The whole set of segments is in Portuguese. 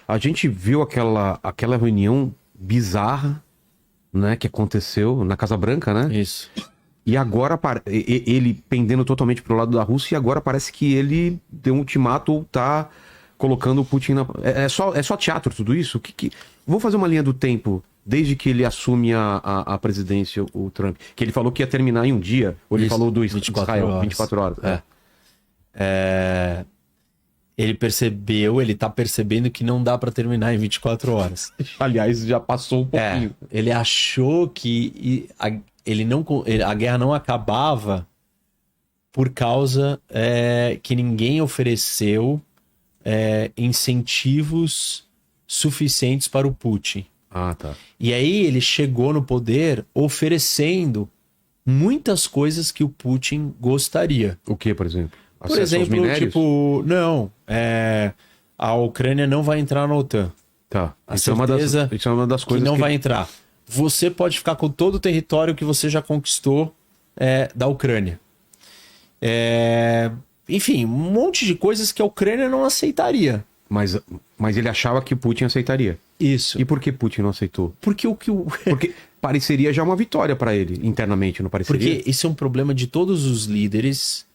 A gente viu aquela reunião bizarra, né, que aconteceu na Casa Branca, né? Isso. E agora ele pendendo totalmente pro lado da Rússia, e agora parece que ele deu um ultimato ou tá colocando o Putin na... É só teatro tudo isso? Vou fazer uma linha do tempo, desde que ele assume a presidência, o Trump. Que ele falou que ia terminar em um dia, ou ele Isso, falou do 24 Israel, horas. 24 horas. Ele tá percebendo que não dá pra terminar em 24 horas. Aliás, já passou um pouquinho. Ele achou que a guerra não acabava por causa que ninguém ofereceu incentivos suficientes para o Putin. Ah, tá. E aí ele chegou no poder oferecendo muitas coisas que o Putin gostaria. O que, por exemplo? Por Acesso aos exemplo, minérios? a Ucrânia não vai entrar na OTAN. Tá. A Isso é certeza uma das Que coisas não vai entrar. Você pode ficar com todo o território que você já conquistou da Ucrânia. Enfim, um monte de coisas que a Ucrânia não aceitaria. Mas ele achava que o Putin aceitaria. Isso. E por que Putin não aceitou? Porque Porque pareceria já uma vitória pra ele, internamente, não pareceria? Porque esse é um problema de todos os líderes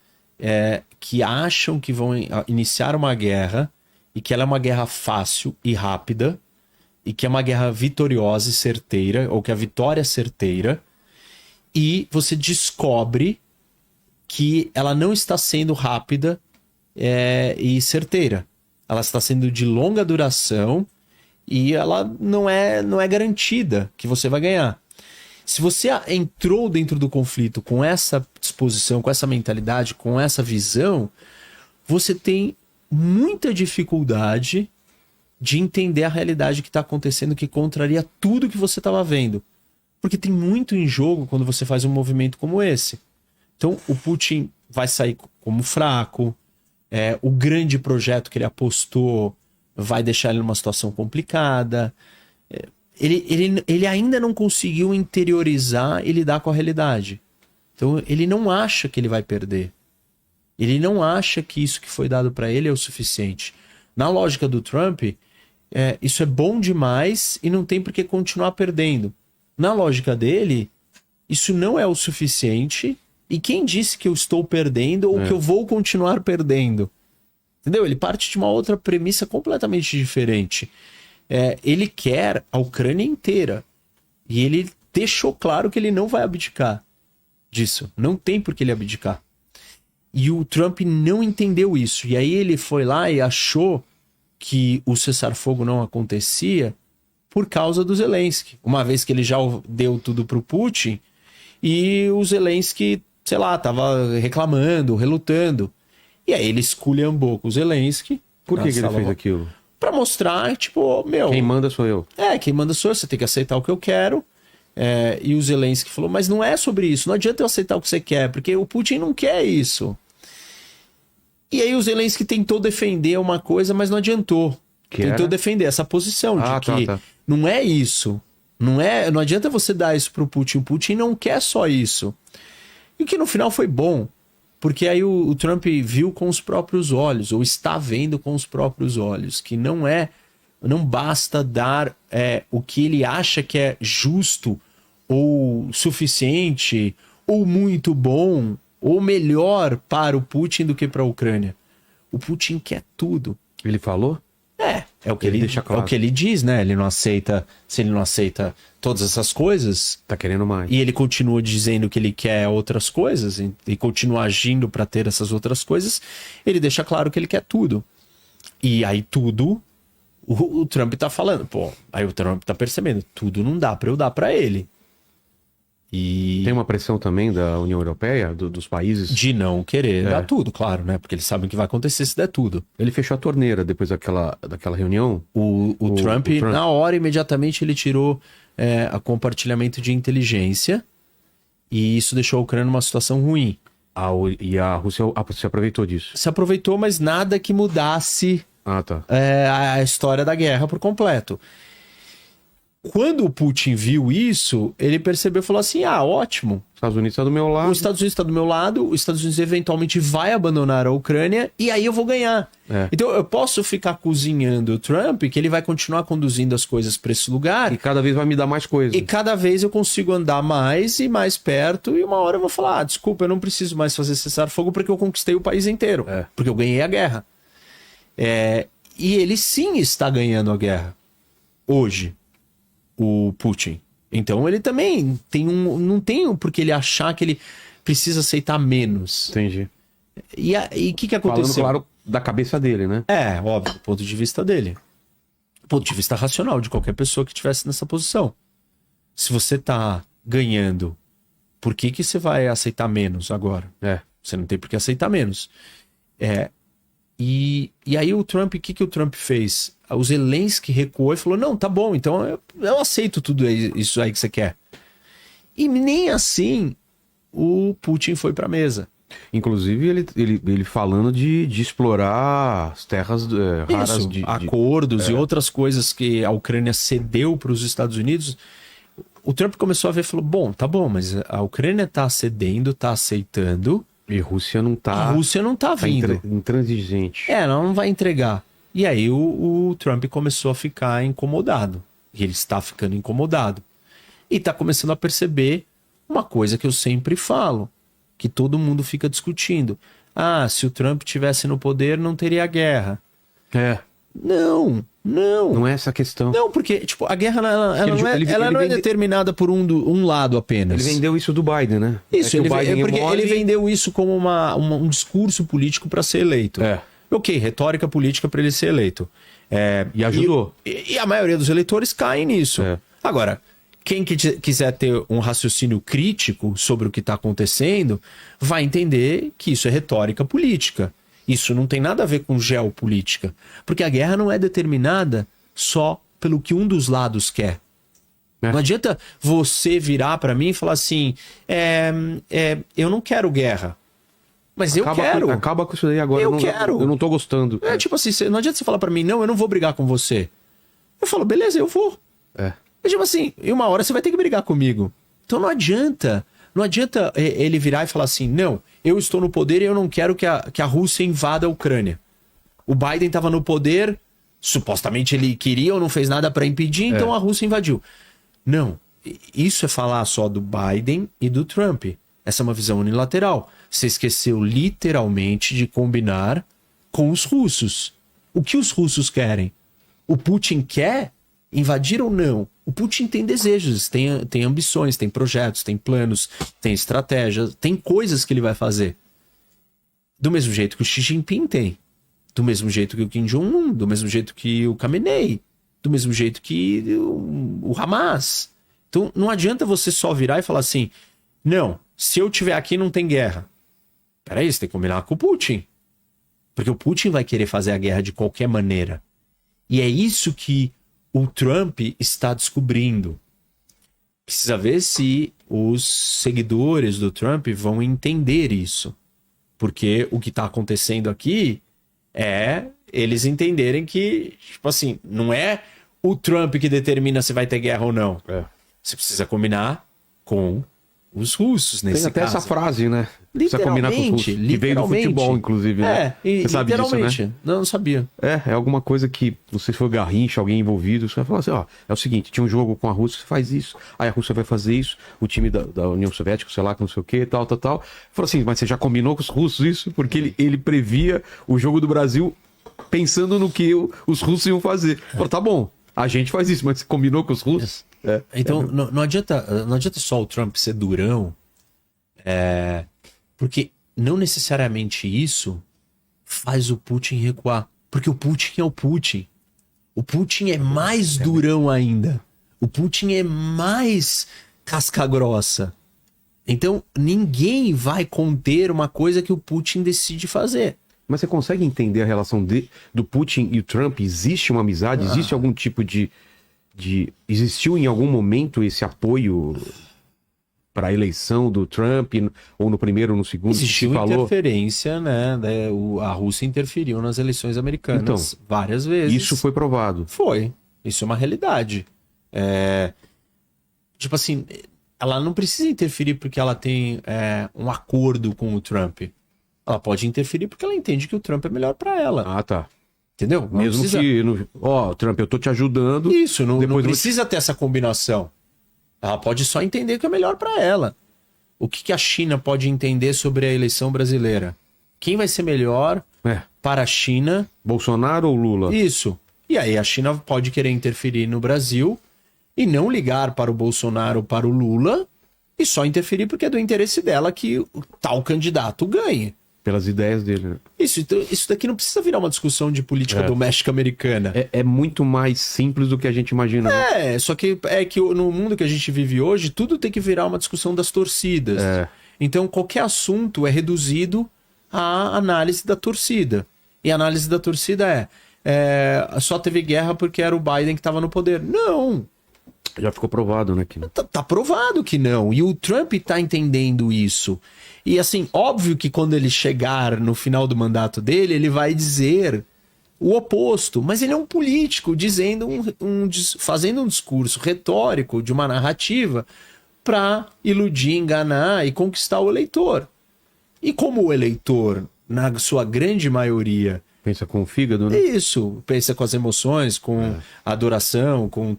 que acham que vão iniciar uma guerra e que ela é uma guerra fácil e rápida e que é uma guerra vitoriosa e certeira, ou que a vitória é certeira, e você descobre que ela não está sendo rápida e certeira. Ela está sendo de longa duração e ela não é garantida que você vai ganhar. Se você entrou dentro do conflito com essa disposição, com essa mentalidade, com essa visão, você tem muita dificuldade de entender a realidade que está acontecendo, que contraria tudo que você estava vendo. Porque tem muito em jogo quando você faz um movimento como esse. Então, o Putin vai sair como fraco, o grande projeto que ele apostou vai deixar ele numa situação complicada. Ele ainda não conseguiu interiorizar e lidar com a realidade. Então, ele não acha que ele vai perder. Ele não acha que isso que foi dado para ele é o suficiente. Na lógica do Trump, isso é bom demais e não tem por que continuar perdendo. Na lógica dele, isso não é o suficiente. E quem disse que eu estou perdendo ou que eu vou continuar perdendo? Entendeu? Ele parte de uma outra premissa completamente diferente. Ele quer a Ucrânia inteira. E ele deixou claro que ele não vai abdicar disso. Não tem por que ele abdicar. E o Trump não entendeu isso. E aí ele foi lá e achou que o cessar-fogo não acontecia por causa do Zelensky. Uma vez que ele já deu tudo pro Putin e o Zelensky, sei lá, tava reclamando, relutando. E aí ele esculhambou com o Zelensky. Por que ele fez aquilo? Pra mostrar, tipo, meu... Quem manda sou eu. Quem manda sou eu, você tem que aceitar o que eu quero. E o Zelensky falou, mas não é sobre isso, não adianta eu aceitar o que você quer, porque o Putin não quer isso. E aí o Zelensky tentou defender uma coisa, mas não adiantou. Tentou defender essa posição de que não é isso. Não adianta você dar isso pro Putin. O Putin não quer só isso. E que no final foi bom. Porque aí o Trump viu com os próprios olhos, ou está vendo com os próprios olhos, que não basta dar o que ele acha que é justo, ou suficiente, ou muito bom, ou melhor para o Putin do que para a Ucrânia. O Putin quer tudo. Ele falou? É o que ele deixa claro. É o que ele diz, né? Ele não aceita, se ele não aceita todas essas coisas, tá querendo mais. E ele continua dizendo que ele quer outras coisas e continua agindo para ter essas outras coisas, ele deixa claro que ele quer tudo. E aí tudo o Trump tá falando, aí o Trump tá percebendo, tudo não dá para eu dar para ele. E tem uma pressão também da União Europeia, dos países? De não querer dar tudo, claro, né? Porque eles sabem o que vai acontecer se der tudo. Ele fechou a torneira depois daquela reunião? O Trump, na hora, imediatamente, ele tirou a compartilhamento de inteligência e isso deixou a Ucrânia numa situação ruim. E a Rússia se aproveitou disso? Se aproveitou, mas nada que mudasse a história da guerra por completo. quando o Putin viu isso, ele percebeu e falou assim, ótimo, Estados Unidos está do meu lado. os Estados Unidos está do meu lado, os Estados Unidos eventualmente vai abandonar a Ucrânia e aí eu vou ganhar. Então eu posso ficar cozinhando o Trump, que ele vai continuar conduzindo as coisas para esse lugar. E cada vez vai me dar mais coisa. E cada vez eu consigo andar mais e mais perto e uma hora eu vou falar, desculpa, eu não preciso mais fazer cessar-fogo porque eu conquistei o país inteiro. Porque eu ganhei a guerra. E ele sim está ganhando a guerra. Hoje, o Putin. Então ele também não tem porque ele achar que ele precisa aceitar menos. Entendi. E o que aconteceu? Falando, claro, da cabeça dele, né? Óbvio, do ponto de vista dele. Do ponto de vista racional de qualquer pessoa que estivesse nessa posição. Se você tá ganhando, por que você vai aceitar menos agora? Você não tem por que aceitar menos. E aí o Trump, o que o Trump fez? O Zelensky recuou e falou, não, tá bom, então eu aceito tudo isso aí que você quer. E nem assim o Putin foi pra mesa. Inclusive ele falando de explorar as terras raras Isso, acordos e outras coisas que a Ucrânia cedeu para os Estados Unidos. O Trump começou a ver e falou, bom, tá bom, mas a Ucrânia tá cedendo, tá aceitando. E a Rússia não tá... A Rússia não tá vindo. Intransigente. Ela não vai entregar. E aí o Trump começou a ficar incomodado. E ele está ficando incomodado. E está começando a perceber uma coisa que eu sempre falo, que todo mundo fica discutindo. Se o Trump estivesse no poder, não teria guerra. Não. Não é essa a questão. Não, porque tipo, a guerra ela não é determinada por um lado apenas. Ele vendeu isso do Biden, né? Isso, ele vendeu isso como um discurso político para ser eleito. Ok, retórica política para ele ser eleito. E ajudou. E a maioria dos eleitores caem nisso. Agora, quem quiser ter um raciocínio crítico sobre o que está acontecendo, vai entender que isso é retórica política. Isso não tem nada a ver com geopolítica. Porque a guerra não é determinada só pelo que um dos lados quer. Não adianta você virar para mim e falar assim, eu não quero guerra. Mas eu quero. Acaba com isso aí agora. Eu quero. Eu não tô gostando. Tipo assim, não adianta você falar para mim, não, eu não vou brigar com você. Eu falo, beleza, eu vou. Tipo assim, e uma hora você vai ter que brigar comigo. Então não adianta. Não adianta ele virar e falar assim, não, eu estou no poder e eu não quero que a Rússia invada a Ucrânia. O Biden estava no poder, supostamente ele queria ou não fez nada para impedir, então a Rússia invadiu. Não, isso é falar só do Biden e do Trump. Essa é uma visão unilateral. Você esqueceu literalmente de combinar com os russos. O que os russos querem? O Putin quer invadir ou não? O Putin tem desejos, tem ambições, tem projetos, tem planos, tem estratégias, tem coisas que ele vai fazer. Do mesmo jeito que o Xi Jinping tem. Do mesmo jeito que o Kim Jong-un, do mesmo jeito que o Khamenei, do mesmo jeito que o Hamas. Então não adianta você só virar e falar assim, não, se eu estiver aqui não tem guerra. Peraí, você tem que combinar com o Putin. Porque o Putin vai querer fazer a guerra de qualquer maneira. E é isso que o Trump está descobrindo. Precisa ver se os seguidores do Trump vão entender isso. Porque o que está acontecendo aqui é eles entenderem que, tipo assim, não é o Trump que determina se vai ter guerra ou não. Você precisa combinar com os russos nesse caso. Tem até essa frase, né? Precisa combinar com os russos. Que veio do futebol, inclusive, né? Você sabe disso, né? Não sabia. É alguma coisa que, não sei se foi Garrincha, alguém envolvido, você vai falar assim, é o seguinte, tinha um jogo com a Rússia, você faz isso, aí a Rússia vai fazer isso, o time da União Soviética, sei lá, que não sei o que, tal. Falou assim, mas você já combinou com os russos isso? Porque ele previa o jogo do Brasil pensando no que os russos iam fazer. Falou, tá bom, a gente faz isso, mas você combinou com os russos? Então, não adianta só o Trump ser durão, porque não necessariamente isso faz o Putin recuar. Porque o Putin é o Putin. O Putin é mais durão ainda. O Putin é mais casca grossa. Então, ninguém vai conter uma coisa que o Putin decide fazer. Mas você consegue entender a relação do Putin e o Trump? Existe uma amizade? Existe algum tipo de... Existiu em algum momento esse apoio para a eleição do Trump, ou no primeiro ou no segundo? Existiu interferência, né? A Rússia interferiu nas eleições americanas várias vezes. Isso foi provado. Foi. Isso é uma realidade. Tipo assim, ela não precisa interferir porque ela tem um acordo com o Trump. Ela pode interferir porque ela entende que o Trump é melhor pra ela. Ah, tá. Entendeu? Não Mesmo precisa... que... Ó, Trump, eu tô te ajudando. Isso, não depois precisa ter essa combinação. Ela pode só entender o que é melhor pra ela. O que a China pode entender sobre a eleição brasileira? Quem vai ser melhor para a China? Bolsonaro ou Lula? Isso. E aí a China pode querer interferir no Brasil e não ligar para o Bolsonaro ou para o Lula e só interferir porque é do interesse dela que o tal candidato ganhe. Pelas ideias dele, né? Isso daqui não precisa virar uma discussão de política doméstica americana. É muito mais simples do que a gente imagina. Né? Só que no mundo que a gente vive hoje, tudo tem que virar uma discussão das torcidas. Então qualquer assunto é reduzido à análise da torcida. E a análise da torcida só teve guerra porque era o Biden que estava no poder. Não! Já ficou provado, né? Que... Tá provado que não. E o Trump tá entendendo isso. E assim, óbvio que quando ele chegar no final do mandato dele, ele vai dizer o oposto. Mas ele é um político dizendo fazendo um discurso retórico de uma narrativa para iludir, enganar e conquistar o eleitor. E como o eleitor, na sua grande maioria... Pensa com o fígado, né? Isso, pensa com as emoções, com a adoração, como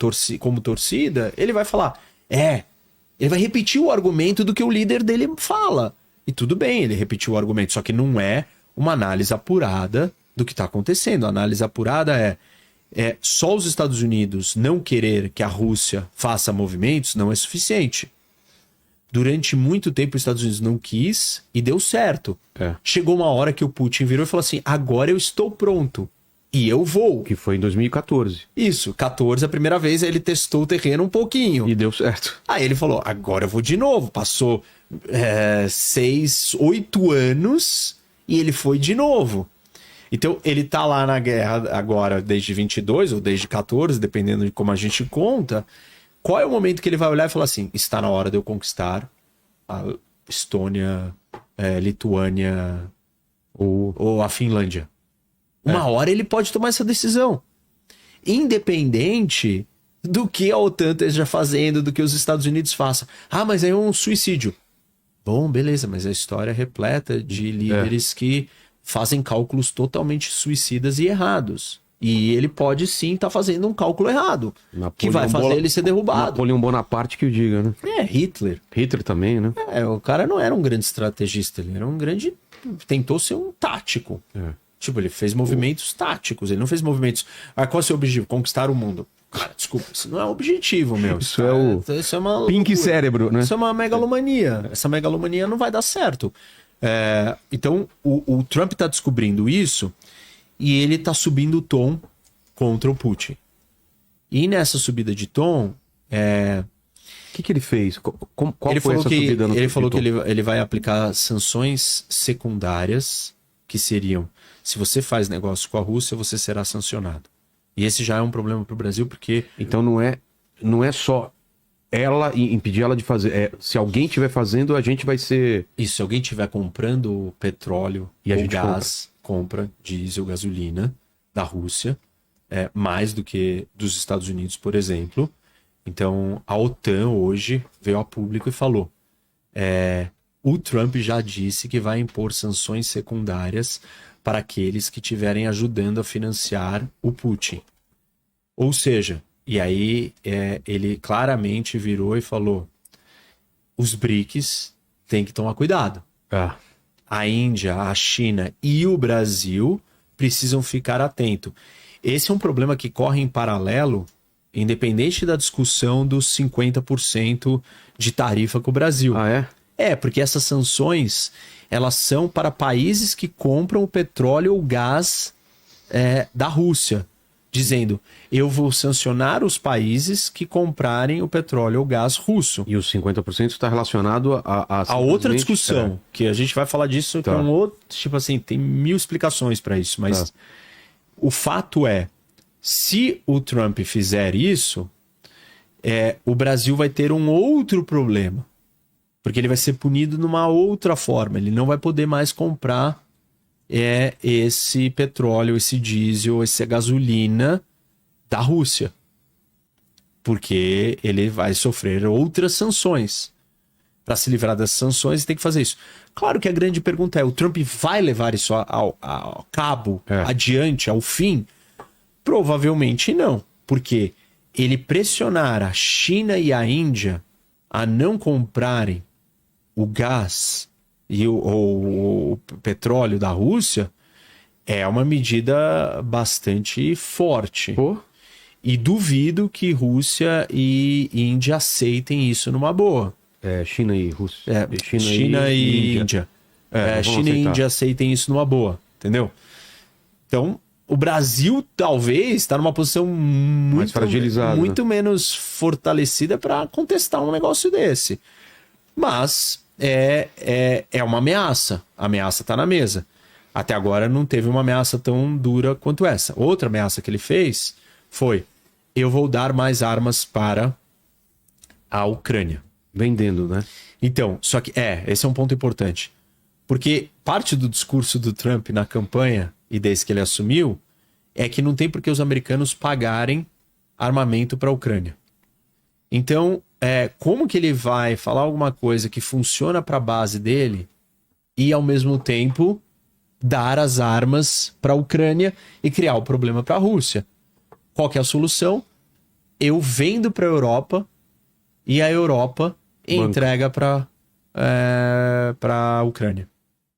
torcida, ele vai falar, ele vai repetir o argumento do que o líder dele fala. E tudo bem, ele repetiu o argumento, só que não é uma análise apurada do que está acontecendo. A análise apurada só os Estados Unidos não querer que a Rússia faça movimentos não é suficiente. Durante muito tempo os Estados Unidos não quis e deu certo. Chegou uma hora que o Putin virou e falou assim, agora eu estou pronto e eu vou. Que foi em 2014. Isso, 14, a primeira vez ele testou o terreno um pouquinho. E deu certo. Aí ele falou, agora eu vou de novo. Passou 6, 8 anos e ele foi de novo. Então ele tá lá na guerra agora desde 22 ou desde 14, dependendo de como a gente conta. Qual é o momento que ele vai olhar e falar assim, está na hora de eu conquistar a Estônia, Lituânia ou a Finlândia? Uma hora ele pode tomar essa decisão. Independente do que a OTAN esteja fazendo, do que os Estados Unidos façam. Ah, mas é um suicídio. Bom, beleza, mas a história é repleta de líderes que fazem cálculos totalmente suicidas e errados. E ele pode sim estar fazendo um cálculo errado, que vai fazer ele ser derrubado. Napoleão Bonaparte que o diga, né? Hitler. Hitler também, né? O cara não era um grande estrategista, ele era um grande... Tentou ser um tático. Tipo, ele fez movimentos táticos, ele não fez movimentos... qual é o seu objetivo? Conquistar o mundo. Cara, desculpa, isso não é o objetivo, meu. Isso isso é uma pink loucura. Cérebro, né? Isso é uma megalomania. Essa megalomania não vai dar certo. Então, o Trump tá descobrindo isso... E ele tá subindo o tom contra o Putin. E nessa subida de tom... O que ele fez? Qual ele foi essa subida no Ele falou que ele vai aplicar sanções secundárias, que seriam, se você faz negócio com a Rússia, você será sancionado. E esse já é um problema pro Brasil, porque... Então não é só ela impedir ela de fazer. Se alguém estiver fazendo, a gente vai ser... Isso, se alguém estiver comprando petróleo e a ou gente gás... compra diesel, gasolina da Rússia, mais do que dos Estados Unidos, por exemplo. Então, a OTAN hoje veio a público e falou, o Trump já disse que vai impor sanções secundárias para aqueles que estiverem ajudando a financiar o Putin. Ou seja, e aí ele claramente virou e falou, os BRICS têm que tomar cuidado. A Índia, a China e o Brasil precisam ficar atentos. Esse é um problema que corre em paralelo, independente da discussão dos 50% de tarifa com o Brasil. Porque essas sanções, elas são para países que compram o petróleo ou gás da Rússia, dizendo, eu vou sancionar os países que comprarem o petróleo ou gás russo. E os 50% está relacionado a outra discussão, que a gente vai falar disso com outro, tipo assim, tem 1000 explicações para isso, mas o fato se o Trump fizer isso, o Brasil vai ter um outro problema, porque ele vai ser punido numa outra forma, ele não vai poder mais comprar esse petróleo, esse diesel, essa gasolina da Rússia. porque ele vai sofrer outras sanções. Para se livrar das sanções, tem que fazer isso. Claro que a grande pergunta é: o Trump vai levar isso ao cabo, adiante, ao fim? Provavelmente não, porque ele pressionar a China e a Índia a não comprarem o gás e o petróleo da Rússia é uma medida bastante forte. Pô, E duvido que Rússia e Índia aceitem isso numa boa. China e Rússia. China e Índia. Não vão China e aceitar. Índia aceitem isso numa boa, entendeu? Então, o Brasil talvez está numa posição Mais fragilizada, muito menos fortalecida para contestar um negócio desse. Mas é uma ameaça. A ameaça está na mesa. Até agora não teve uma ameaça tão dura quanto essa. Outra ameaça que ele fez foi: eu vou dar mais armas para a Ucrânia. Vendendo, né? Então, só que esse é um ponto importante. Porque parte do discurso do Trump na campanha, e desde que ele assumiu, é que não tem por que os americanos pagarem armamento para a Ucrânia. Então, como que ele vai falar alguma coisa que funciona para a base dele e, ao mesmo tempo, dar as armas para a Ucrânia e criar o problema para a Rússia? Qual que é a solução? Eu vendo para a Europa e a Europa entrega para a Ucrânia.